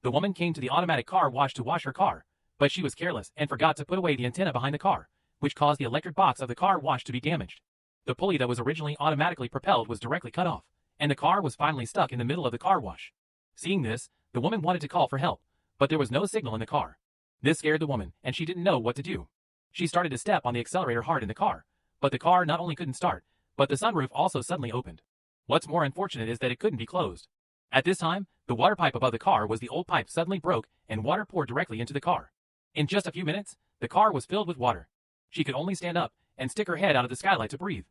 The woman came to the automatic car wash to wash her car, but she was careless and forgot to put away the antenna behind the car, which caused the electric box of the car wash to be damaged. The pulley that was originally automatically propelled was directly cut off, and the car was finally stuck in the middle of the car wash. Seeing this, the woman wanted to call for help, but there was no signal in the car. This scared the woman, and she didn't know what to do. She started to step on the accelerator hard in the car, but the car not only couldn't start, but the sunroof also suddenly opened. What's more unfortunate is that it couldn't be closed. At this time, the water pipe above the car was the old pipe suddenly broke and water poured directly into the car. In just a few minutes, the car was filled with water. She could only stand up and stick her head out of the skylight to breathe.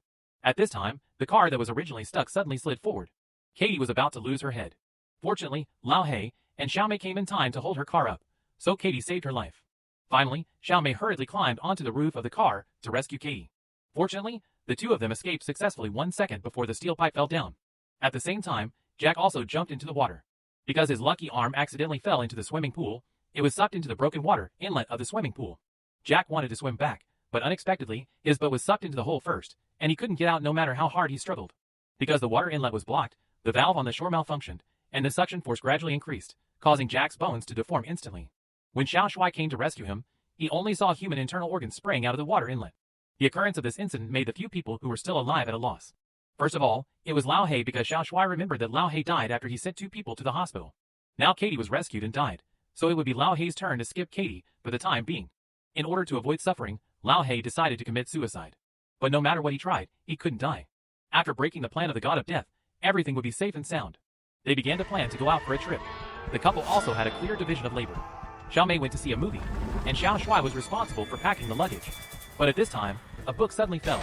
At this time, the car that was originally stuck suddenly slid forward. Katie was about to lose her head. Fortunately, Lao He and Xiaomei came in time to hold her car up, so Katie saved her life. Finally, Xiaomei hurriedly climbed onto the roof of the car to rescue Katie. Fortunately, the two of them escaped successfully 1 second before the steel pipe fell down. At the same time, Jack also jumped into the water. Because his lucky arm accidentally fell into the swimming pool, it was sucked into the broken water inlet of the swimming pool. Jack wanted to swim back, but unexpectedly, his boat was sucked into the hole first, and he couldn't get out no matter how hard he struggled. Because the water inlet was blocked, the valve on the shore malfunctioned, and the suction force gradually increased, causing Jack's bones to deform instantly. When Xiao Shuai came to rescue him, he only saw human internal organs spraying out of the water inlet. The occurrence of this incident made the few people who were still alive at a loss. First of all, it was Lao He because Xiao Shuai remembered that Lao He died after he sent 2 people to the hospital. Now Katie was rescued and died, so it would be Lao He's turn to skip Katie for the time being. In order to avoid suffering, Lao He decided to commit suicide. But no matter what he tried, he couldn't die. After breaking the plan of the god of death, everything would be safe and sound. They began to plan to go out for a trip. The couple also had a clear division of labor. Xiaomei went to see a movie, and Xiao Shuai was responsible for packing the luggage. But at this time, a book suddenly fell.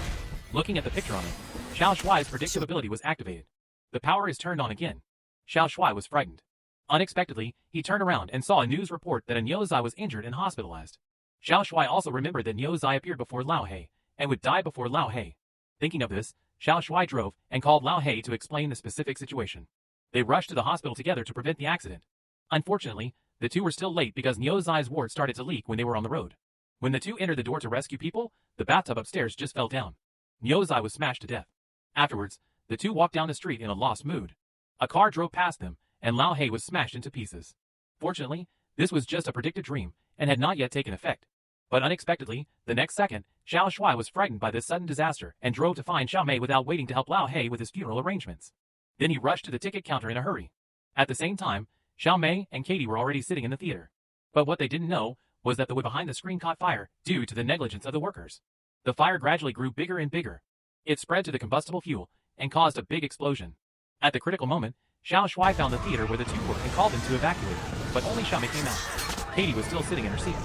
Looking at the picture on it, Xiao Shuai's predictive ability was activated. The power is turned on again. Xiao Shuai was frightened. Unexpectedly, he turned around and saw a news report that a Niuzai was injured and hospitalized. Xiao Shuai also remembered that Niuzai appeared before Lao He, and would die before Lao He. Thinking of this, Xiao Shuai drove and called Lao He to explain the specific situation. They rushed to the hospital together to prevent the accident. Unfortunately, the two were still late because Niuzai's ward started to leak when they were on the road. When the two entered the door to rescue people, the bathtub upstairs just fell down. Niuzai was smashed to death. Afterwards, the two walked down the street in a lost mood. A car drove past them, and Lao He was smashed into pieces. Fortunately, this was just a predicted dream, and had not yet taken effect. But unexpectedly, the next second, Xiao Shuai was frightened by this sudden disaster and drove to find Xiaomei without waiting to help Lao He with his funeral arrangements. Then he rushed to the ticket counter in a hurry. At the same time, Xiaomei and Katie were already sitting in the theater. But what they didn't know was that the wood behind the screen caught fire due to the negligence of the workers. The fire gradually grew bigger and bigger. It spread to the combustible fuel and caused a big explosion. At the critical moment, Xiao Shuai found the theater where the two were and called them to evacuate, but only Xiaomei came out. Katie was still sitting in her seat.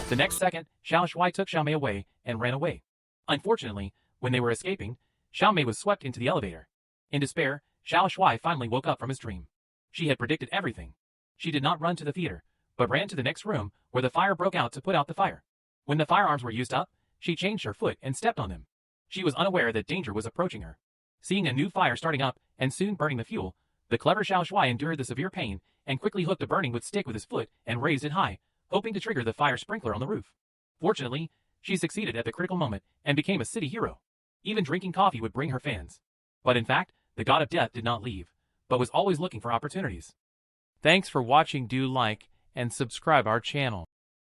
The next second, Xiao Shuai took Xiaomei away and ran away. Unfortunately, when they were escaping, Xiaomei was swept into the elevator. In despair, Xiao Shuai finally woke up from his dream. She had predicted everything. She did not run to the theater, but ran to the next room where the fire broke out to put out the fire. When the firearms were used up, she changed her foot and stepped on them. She was unaware that danger was approaching her. Seeing a new fire starting up and soon burning the fuel, the clever Xiao Shuai endured the severe pain and quickly hooked a burning wood stick with his foot and raised it high, hoping to trigger the fire sprinkler on the roof. Fortunately, she succeeded at the critical moment and became a city hero. Even drinking coffee would bring her fans. But in fact, the god of death did not leave, but was always looking for opportunities. Thanks for watching. Do like and subscribe our channel.